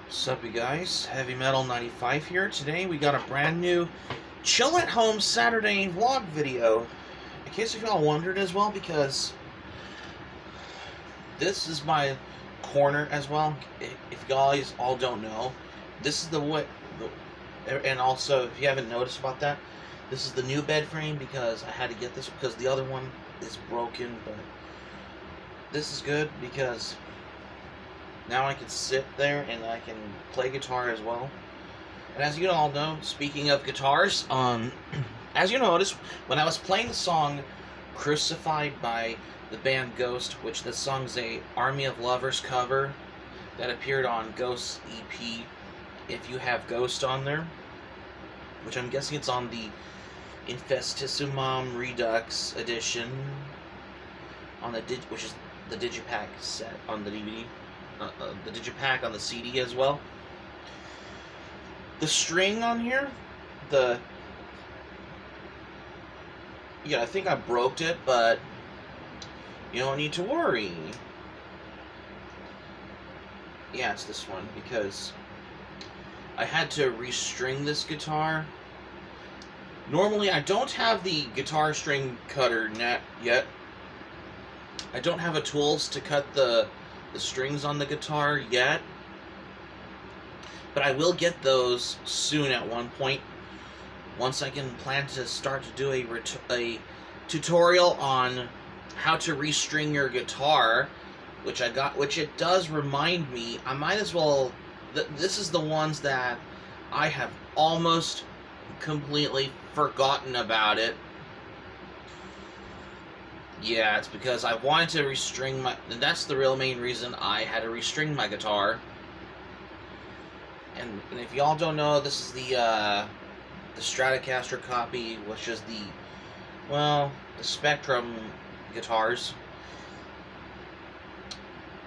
What's up, you guys? Heavy Metal 95 here. Today we got a brand new chill at home Saturday vlog video. In case if y'all wondered as well, because this is my corner as well. If you guys all don't know, this is and also if you haven't noticed about that, this is the new bed frame because I had to get this because the other one is broken. But this is good because now I can sit there and I can play guitar as well. And as you all know, speaking of guitars, as you noticed, when I was playing the song Crucified by the band Ghost, which this song's a Army of Lovers cover that appeared on Ghost's EP, if you have Ghost on there, which I'm guessing it's on the Infestissimum Redux edition, on the which is the Digipack set on the DVD. The Digipack on the CD as well. The string on here, I think I broke it, but you don't need to worry. Yeah, it's this one, because I had to restring this guitar. Normally, I don't have the guitar string cutter yet. I don't have the tools to cut the strings on the guitar yet, but I will get those soon at one point, once I can plan to start to do a tutorial on how to restring your guitar, which it does remind me, I might as well, this is the ones that I have almost completely forgotten about it. Yeah, it's because I wanted to restring and that's the real main reason I had to restring my guitar. And if y'all don't know, this is the Stratocaster copy, which is the Spectrum guitars.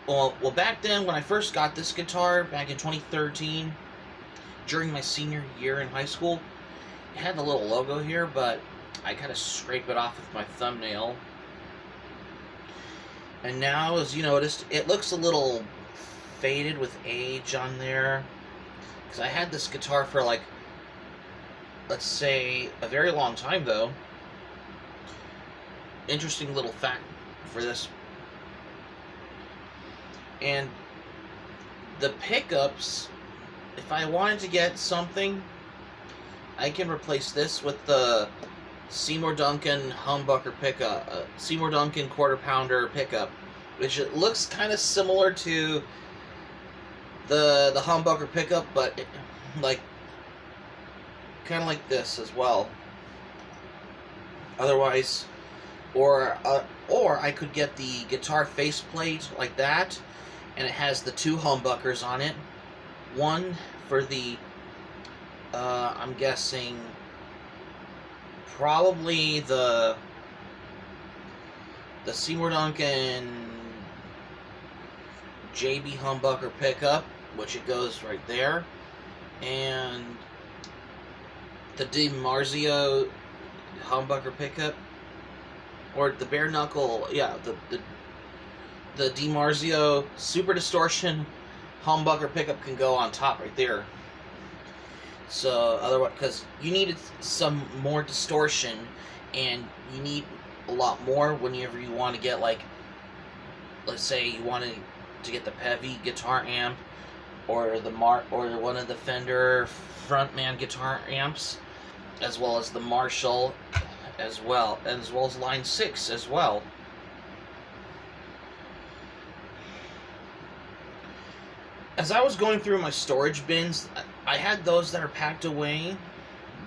Well, back then, when I first got this guitar, back in 2013, during my senior year in high school, it had the little logo here, but I kind of scraped it off with my thumbnail. And now, as you noticed, it looks a little faded with age on there. Because I had this guitar for, like, let's say, a very long time, though. Interesting little fact for this. And the pickups, if I wanted to get something, I can replace this with the Seymour Duncan humbucker pickup, Seymour Duncan quarter pounder pickup, which it looks kind of similar to the humbucker pickup, but kind of like this as well. Otherwise, or I could get the guitar faceplate like that, and it has the two humbuckers on it. One for the I'm guessing probably the Seymour Duncan JB humbucker pickup, which it goes right there, and the DiMarzio humbucker pickup, or the bare knuckle, yeah, the DiMarzio Super Distortion humbucker pickup can go on top right there. So, otherwise, because you needed some more distortion, and you need a lot more whenever you want to get, like, let's say you wanted to get the Pevy guitar amp, or one of the Fender Frontman guitar amps, as well as the Marshall, as well as Line 6 as well. As I was going through my storage bins, I had those that are packed away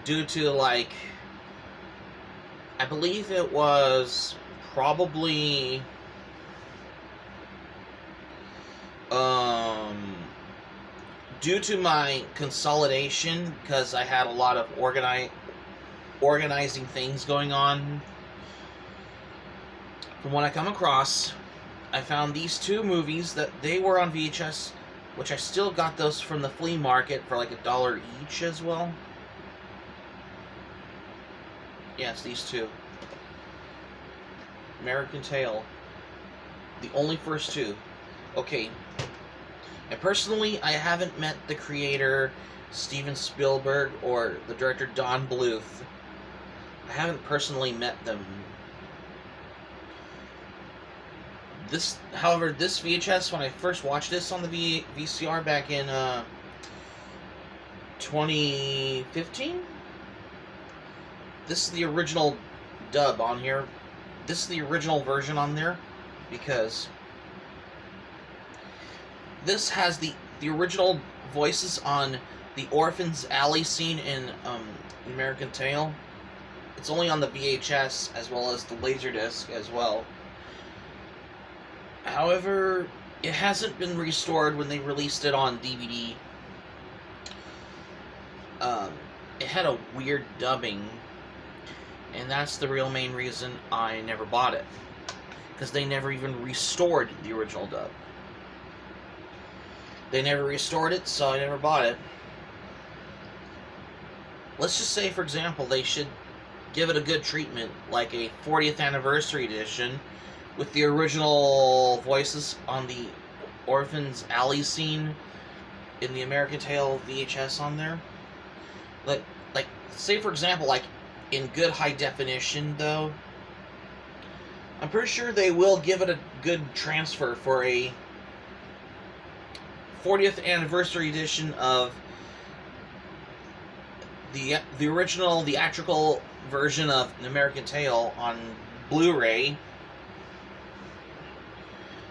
due to, like, I believe it was probably due to my consolidation, because I had a lot of organizing things going on. From what I come across, I found these two movies that they were on VHS, which I still got those from the flea market for like $1 each as well. Yes, these two. American Tail. The only first two. Okay. And personally, I haven't met the creator, Steven Spielberg, or the director, Don Bluth. I haven't personally met them. However, this VHS, when I first watched this on the VCR back in 2015, this is the original dub on here. This is the original version on there, because this has the original voices on the Orphans Alley scene in American Tail. It's only on the VHS as well as the Laserdisc as well. However, it hasn't been restored when they released it on DVD. It had a weird dubbing, and that's the real main reason I never bought it, because they never even restored the original dub. They never restored it, so I never bought it. Let's just say, for example, they should give it a good treatment, like a 40th anniversary edition with the original voices on the Orphans Alley scene in the American Tail VHS on there. Like, say for example, like in good high definition though, I'm pretty sure they will give it a good transfer for a 40th anniversary edition of the original theatrical version of An American Tail on Blu-ray.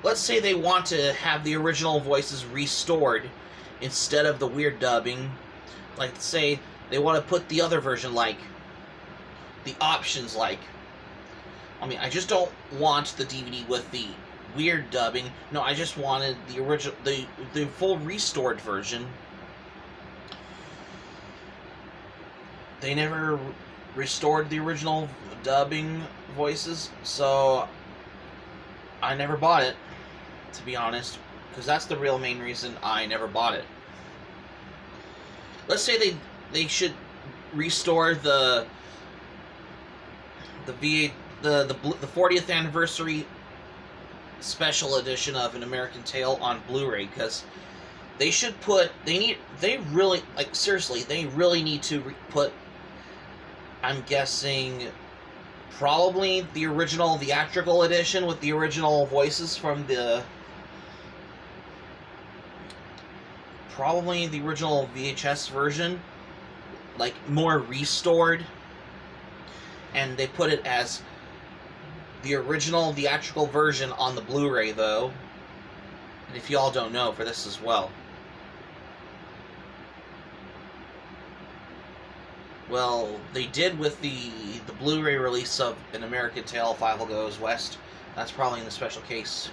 Let's say they want to have the original voices restored instead of the weird dubbing. Like, say they want to put the other version, like the options, like, I mean, I just don't want the DVD with the weird dubbing. No, I just wanted the original, the full restored version. They never restored the original dubbing voices, so I never bought it, to be honest, because that's the real main reason I never bought it. Let's say they should restore the 40th anniversary special edition of An American Tail on Blu-ray, because they should put, they really need to put, I'm guessing, probably the original theatrical edition with the original voices from probably the original VHS version, like, more restored, and they put it as the original theatrical version on the Blu-ray, though. And if y'all don't know, for this as well. Well, they did with the Blu-ray release of An American Tail, Fievel Goes West. That's probably in the special case.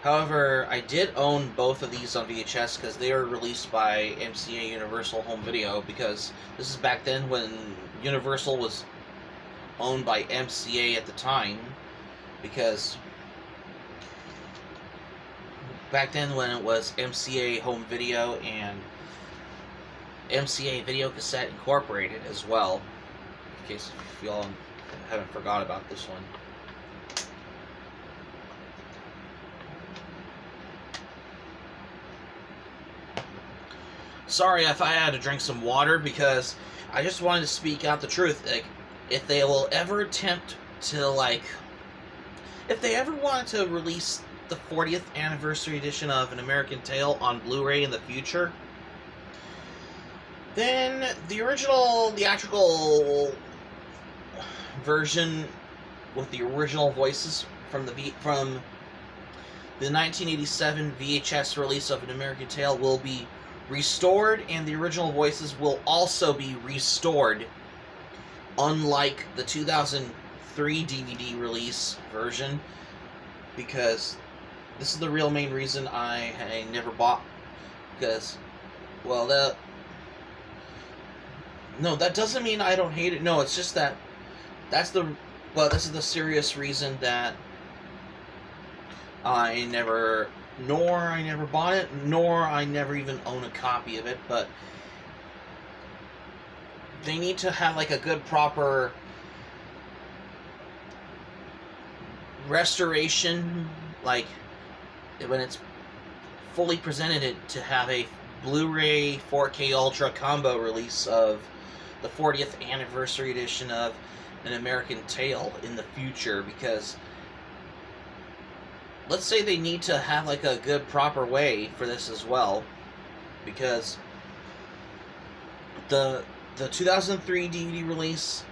However, I did own both of these on VHS because they were released by MCA Universal Home Video, because this is back then when Universal was owned by MCA at the time, because back then when it was MCA Home Video and MCA Video Cassette Incorporated as well, in case if y'all haven't forgot about this one. Sorry if I had to drink some water, because I just wanted to speak out the truth. Like, if they will ever attempt to, like, if they ever wanted to release the 40th anniversary edition of An American Tail on Blu-ray in the future, then the original theatrical version with the original voices from the 1987 VHS release of An American Tail will be restored, and the original voices will also be restored, unlike the 2003 DVD release version, because this is the real main reason I never bought, because, well, that doesn't mean I don't hate it. No, it's just that this is the serious reason that I never bought it, nor I never even own a copy of it. But they need to have, like, a good proper restoration, like when it's fully presented it to have a Blu-ray 4K Ultra combo release of the 40th anniversary edition of An American Tail in the future, because let's say they need to have like a good proper way for this as well, because the 2003 DVD release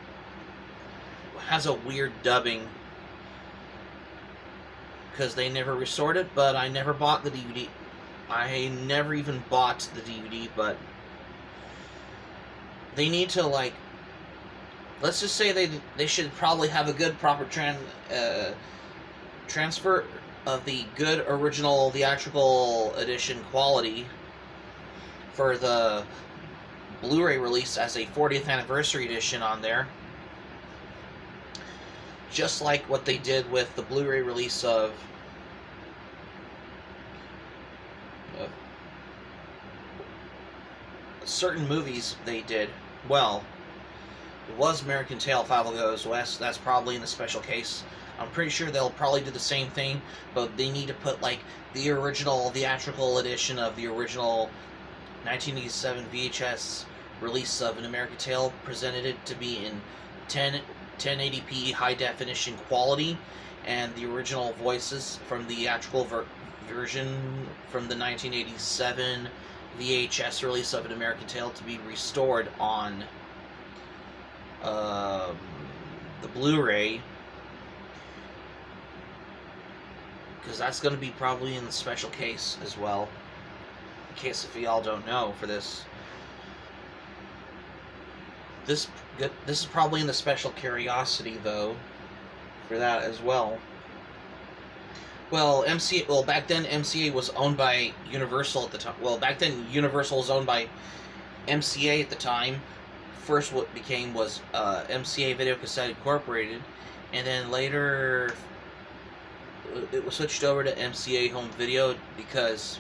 has a weird dubbing because they never restored it, but I never bought the DVD. I never even bought the DVD, but they need to, like, let's just say they should probably have a good proper transfer of the good original theatrical edition quality for the Blu-ray release as a 40th anniversary edition on there, just like what they did with the Blu-ray release of certain movies they did. Well, it was American Tail, Fievel Goes West. That's probably in the special case. I'm pretty sure they'll probably do the same thing, but they need to put, like, the original theatrical edition of the original 1987 VHS release of An American Tail, presented it to be in 1080p high definition quality, and the original voices from the theatrical version from the 1987 VHS release of An American Tail to be restored on the Blu-ray, because that's going to be probably in the special case as well, in case if y'all don't know for this. This is probably in the special curiosity, though, for that as well. Well, back then MCA was owned by Universal at the time. Well, back then Universal was owned by MCA at the time. First what became was MCA Video Cassette Incorporated, and then later it was switched over to MCA Home Video because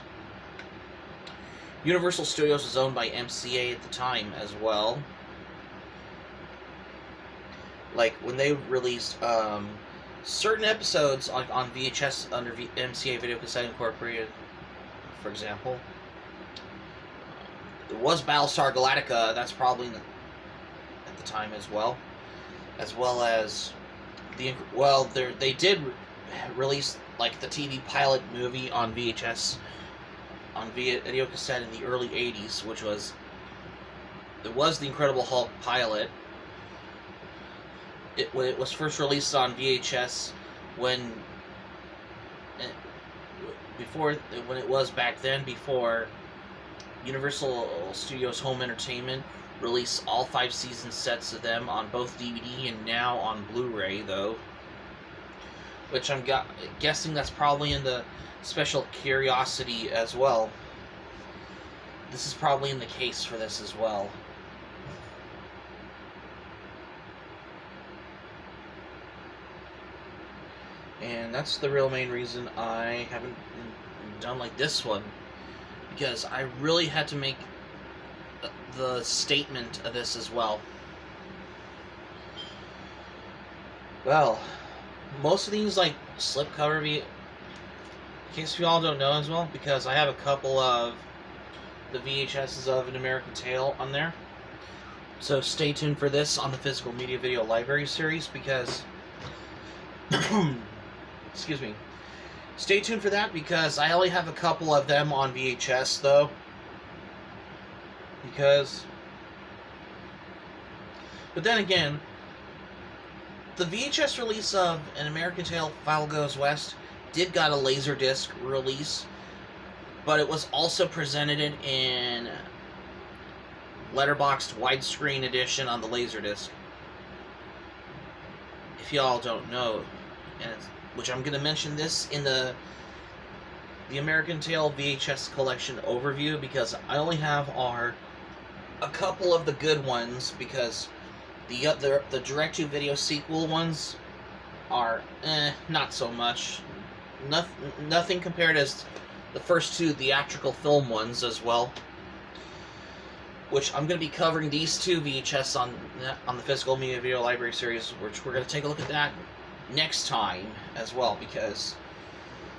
Universal Studios was owned by MCA at the time as well. Like, when they released certain episodes on VHS under MCA Video Cassette Incorporated, for example, it was Battlestar Galactica. That's probably at the time as well as they did release, like, the TV pilot movie on VHS on video cassette in the early 80s, which was the Incredible Hulk pilot. When it was first released on VHS, when it was back then, before Universal Studios Home Entertainment released all 5 season sets of them on both DVD and now on Blu-ray, though, which I'm guessing that's probably in the special curiosity as well. This is probably in the case for this as well. And that's the real main reason I haven't done like this one, because I really had to make the statement of this as well. Well, most of these, like, slipcover in case you all don't know as well, because I have a couple of the VHSs of An American Tail on there. So stay tuned for this on the Physical Media Video Library series, because excuse me. Stay tuned for that, because I only have a couple of them on VHS, though. But then again, the VHS release of An American Tail, Fievel Goes West did got a Laserdisc release, but it was also presented in letterboxed widescreen edition on the Laserdisc. If y'all don't know, which I'm going to mention this in the American Tail VHS collection overview, because I only have a couple of the good ones, because the direct-to-video sequel ones are not so much. Nothing compared as the first 2 theatrical film ones as well, which I'm going to be covering these 2 VHS on the Physical Media Video Library series, which we're going to take a look at that next time as well, because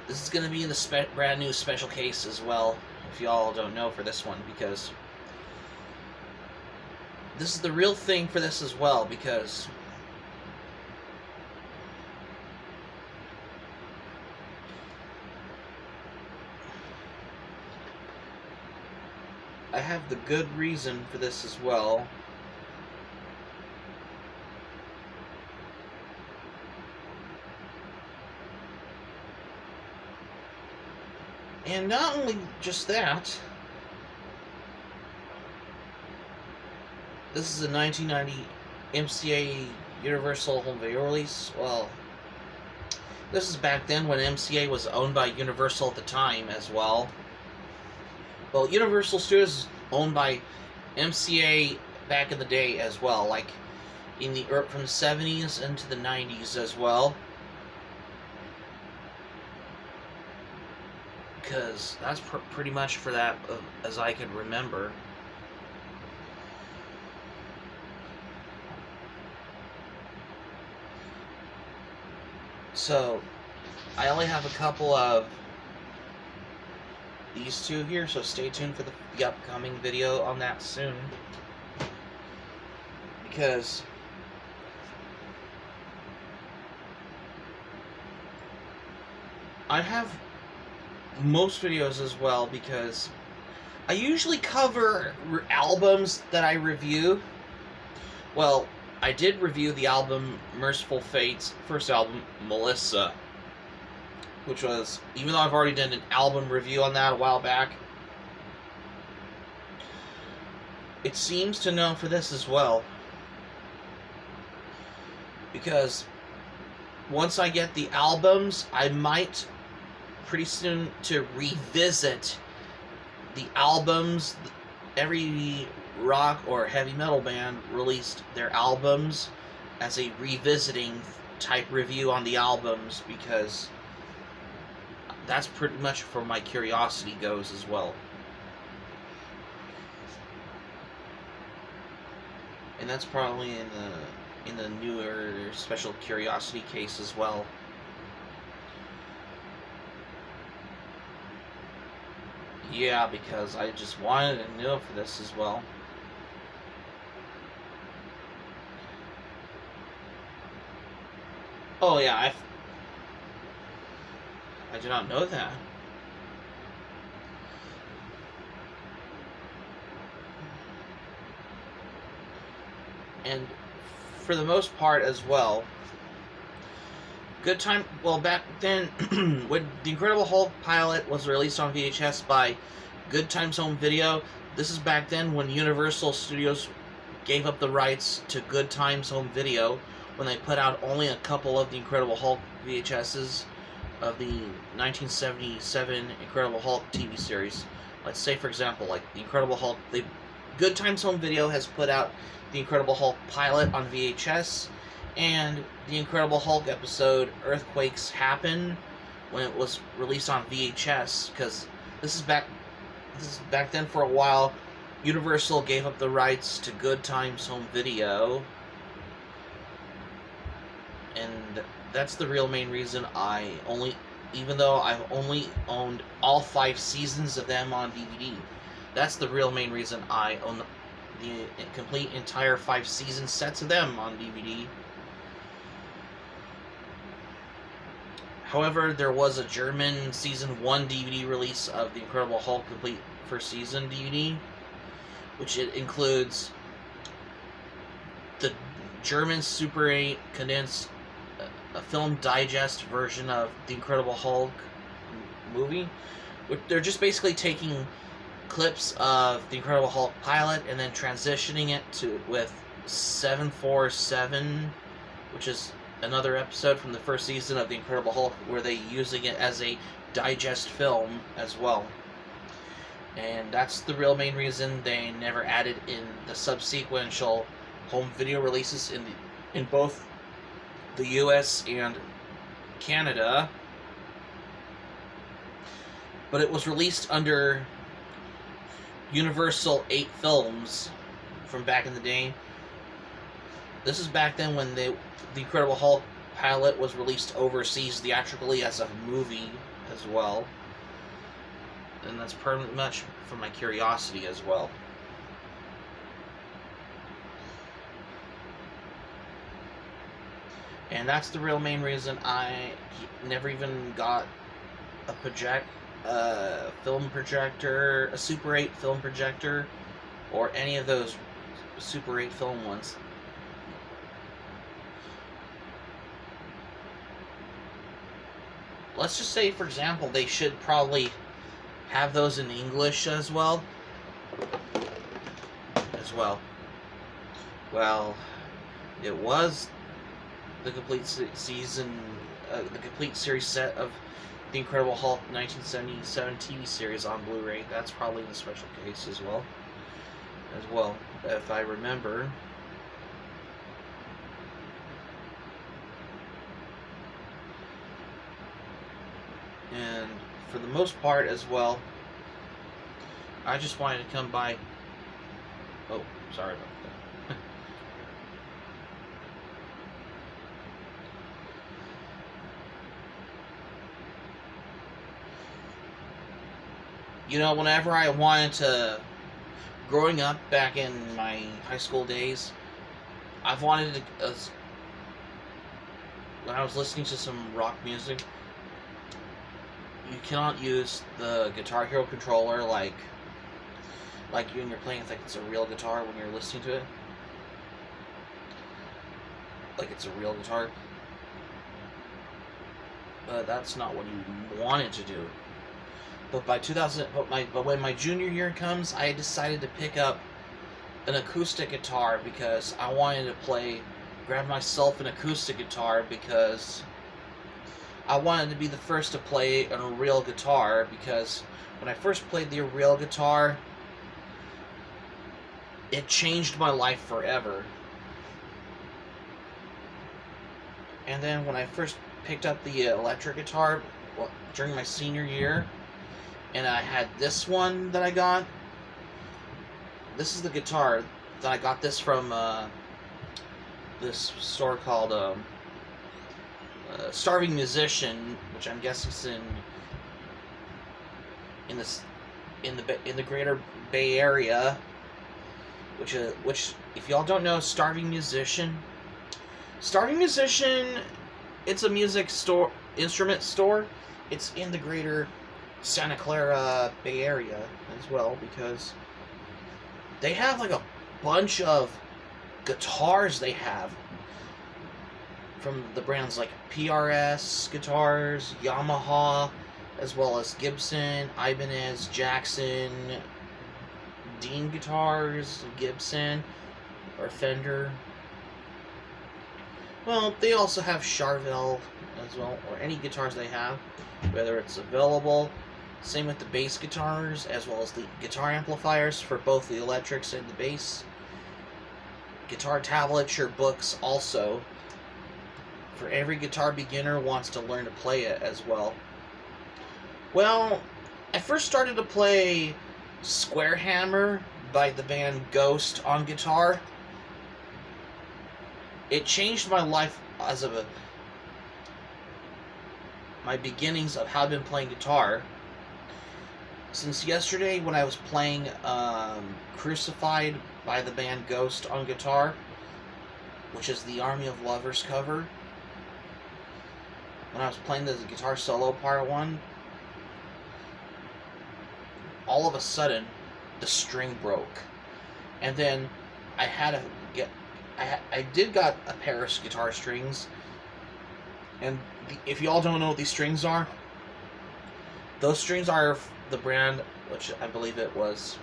This is going to be in the brand new special case as well, if y'all don't know, for this one, because this is the real thing for this as well, because I have the good reason for this as well. And not only just that, this is a 1990 MCA Universal home video release. Well, this is back then when MCA was owned by Universal at the time as well. Well, Universal Studios is owned by MCA back in the day as well, like in the from the 70s into the 90s as well. Because that's pretty much for that as I could remember. So, I only have a couple of these two here, so stay tuned for the upcoming video on that soon. Because I have most videos as well, because I usually cover albums that I review. Well, I did review the album Merciful Fate's first album, Melissa, which was, even though I've already done an album review on that a while back, it seems to know for this as well, because once I get the albums, I might pretty soon to revisit the albums. Every rock or heavy metal band released their albums as a revisiting type review on the albums, because that's pretty much where my curiosity goes as well. And that's probably in the newer special curiosity case as well. Yeah, because I just wanted to know for this as well. Oh yeah, I did not know that. And for the most part as well, Good Time, well, back then, when The Incredible Hulk pilot was released on VHS by Good Times Home Video, this is back then when Universal Studios gave up the rights to Good Times Home Video, when they put out only a couple of The Incredible Hulk VHSs of the 1977 Incredible Hulk TV series. Let's say, for example, like The Incredible Hulk, Good Times Home Video has put out The Incredible Hulk pilot on VHS, and The Incredible Hulk episode Earthquakes Happen, when it was released on VHS, because this is back then. For a while, Universal gave up the rights to Good Times Home Video, and that's the real main reason even though I've only owned all 5 seasons of them on DVD, that's the real main reason I own the complete entire 5 season sets of them on DVD. However, there was a German Season 1 DVD release of The Incredible Hulk complete first season DVD, which it includes the German Super 8 condensed a film digest version of The Incredible Hulk movie. They're just basically taking clips of The Incredible Hulk pilot and then transitioning it with 747, which is another episode from the first season of The Incredible Hulk, where they using it as a digest film as well. And that's the real main reason they never added in the subsequential home video releases in both the US and Canada. But it was released under Universal 8 Films from back in the day. This is back then when the Incredible Hulk pilot was released overseas theatrically as a movie. as well. And that's pretty much for my curiosity as well. And that's the real main reason I never even got a film projector, a Super 8 film projector, or any of those Super 8 film ones. Let's just say, for example, they should probably have those in English as well. Well, it was the complete season, the complete series set of The Incredible Hulk 1977 TV series on Blu-ray. That's probably in the special case as well, if I remember. And for the most part as well, I just wanted to come by. Oh, sorry about that. You know, whenever I wanted to, growing up back in my high school days, I've wanted to, when I was listening to some rock music, you cannot use the Guitar Hero controller like you and you're playing it like it's a real guitar when you're listening to it. Like it's a real guitar. But that's not what you wanted to do. But when my junior year comes, I decided to pick up an acoustic guitar because I wanted to grab myself an acoustic guitar because I wanted to be the first to play a real guitar, because when I first played the real guitar, it changed my life forever. And then when I first picked up the electric guitar during my senior year, and I had this one that I got. This is the guitar that I got this from this store called Starving Musician, which I'm guessing is in the Greater Bay Area. Which if y'all don't know, Starving Musician, it's a music store, instrument store. It's in the Greater Santa Clara Bay Area as well, because they have like a bunch of guitars they have from the brands like PRS guitars, Yamaha, as well as Gibson, Ibanez, Jackson, Dean guitars, Gibson, or Fender. Well, they also have Charvel as well, or any guitars they have, whether it's available. Same with the bass guitars, as well as the guitar amplifiers for both the electrics and the bass. Guitar tablets or books also, for every guitar beginner wants to learn to play it as well. Well, I first started to play Square Hammer by the band Ghost on guitar. It changed my life as my beginnings of how I've been playing guitar. Since yesterday, when I was playing Crucified by the band Ghost on guitar, which is the Army of Lovers cover, when I was playing the guitar solo part 1, all of a sudden, the string broke. And then I did got a pair of guitar strings, and if y'all don't know what these strings are, those strings are the brand, which I believe it was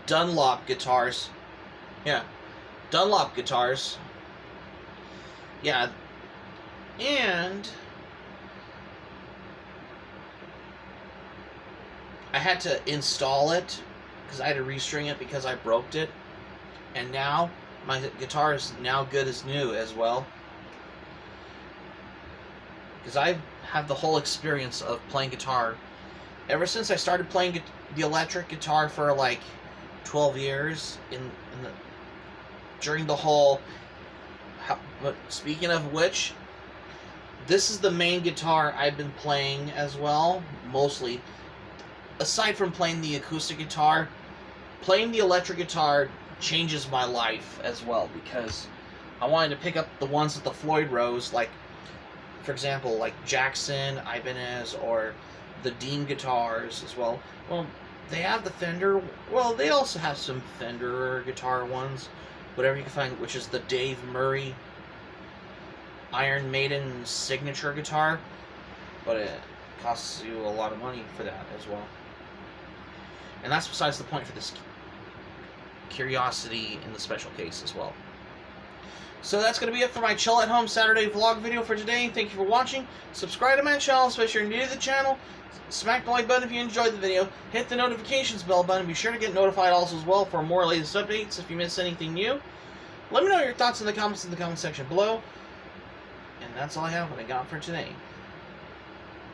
Dunlop guitars. Yeah, Dunlop guitars. Yeah, and I had to install it because I had to restring it because I broke it, and now my guitar is now good as new as well. Because I have the whole experience of playing guitar ever since I started playing the electric guitar for like 12 years. During the whole. Speaking of which, This is the main guitar I've been playing as well, mostly. Aside from playing the acoustic guitar, playing the electric guitar changes my life as well, because I wanted to pick up the ones that the Floyd Rose, like, for example, like Jackson, Ibanez, or the Dean guitars as well. Well, they have the Fender. Well, they also have some Fender guitar ones, whatever you can find, which is the Dave Murray Iron Maiden signature guitar, but it costs you a lot of money for that as well. And that's besides the point for this curiosity in the special case as well. So that's going to be it for my Chill at Home Saturday vlog video for today. Thank you for watching. Subscribe to my channel, especially if you're new to the channel. Smack the like button if you enjoyed the video. Hit the notifications bell button. Be sure to get notified also as well for more latest updates if you miss anything new. Let me know your thoughts in the comments in the comment section below. And that's all I have what I got for today.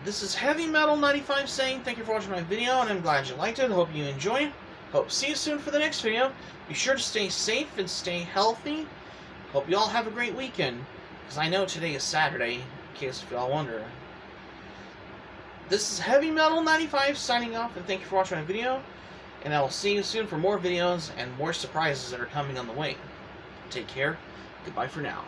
This is Heavy Metal 95 saying thank you for watching my video, and I'm glad you liked it. Hope you enjoyed. Hope to see you soon for the next video. Be sure to stay safe and stay healthy. Hope you all have a great weekend, because I know today is Saturday, in case if y'all wonder. This is Heavy Metal 95 signing off, and thank you for watching my video. And I will see you soon for more videos and more surprises that are coming on the way. Take care. Goodbye for now.